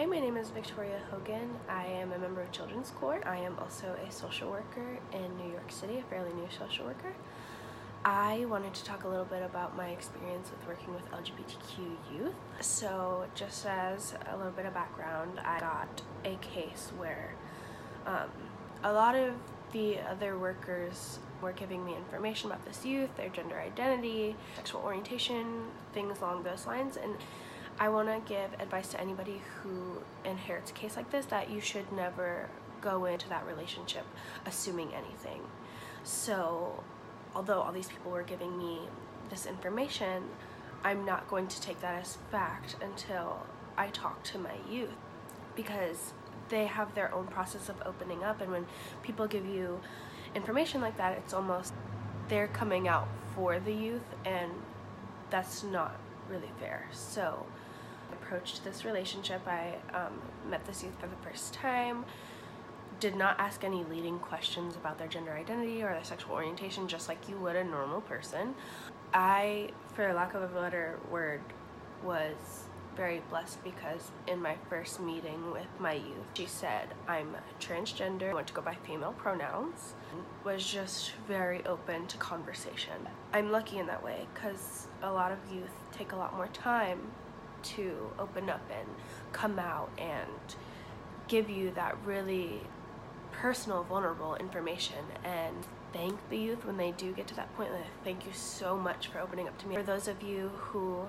Hi, my name is Victoria Hogan. I am a member of Children's Court. I am also a social worker in New York City, a fairly new social worker. I wanted to talk a little bit about my experience with working with LGBTQ youth. So just as a little bit of background, I got a case where a lot of the other workers were giving me information about this youth, their gender identity, sexual orientation, things along those lines, and I want to give advice to anybody who inherits a case like this that you should never go into that relationship assuming anything. So although all these people were giving me this information, I'm not going to take that as fact until I talk to my youth, because they have their own process of opening up, and when people give you information like that, it's almost they're coming out for the youth, and that's not really fair. So I approached this relationship. I met this youth for the first time, did not ask any leading questions about their gender identity or their sexual orientation, just like you would a normal person. I, for lack of a better word, was very blessed because in my first meeting with my youth, she said, I'm transgender, I want to go by female pronouns, was just very open to conversation. I'm lucky in that way because a lot of youth take a lot more time to open up and come out and give you that really personal, vulnerable information, and thank the youth when they do get to that point. Thank you so much for opening up to me. For those of you who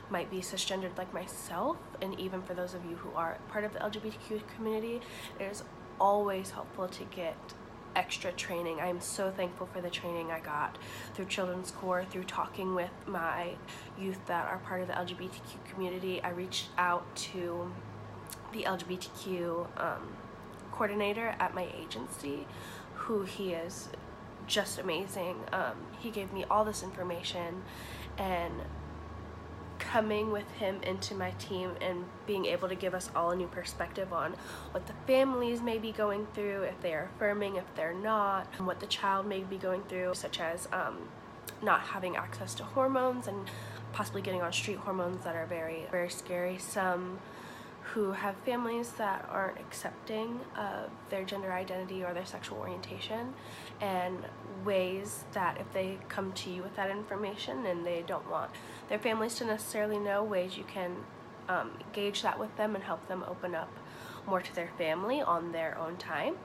might be cisgendered like myself, and even for those of you who are part of the LGBTQ community, it is always helpful to get extra training. I'm so thankful for the training I got through Children's Court, through talking with my youth that are part of the LGBTQ community. I reached out to the LGBTQ coordinator at my agency, who he is just amazing. He gave me all this information, and coming with him into my team and being able to give us all a new perspective on what the families may be going through, if they are affirming, if they're not, and what the child may be going through, such as not having access to hormones and possibly getting on street hormones that are very, very scary. Some who have families that aren't accepting of their gender identity or their sexual orientation, and ways that if they come to you with that information and they don't want their families to necessarily know, ways you can gauge that with them and help them open up more to their family on their own time.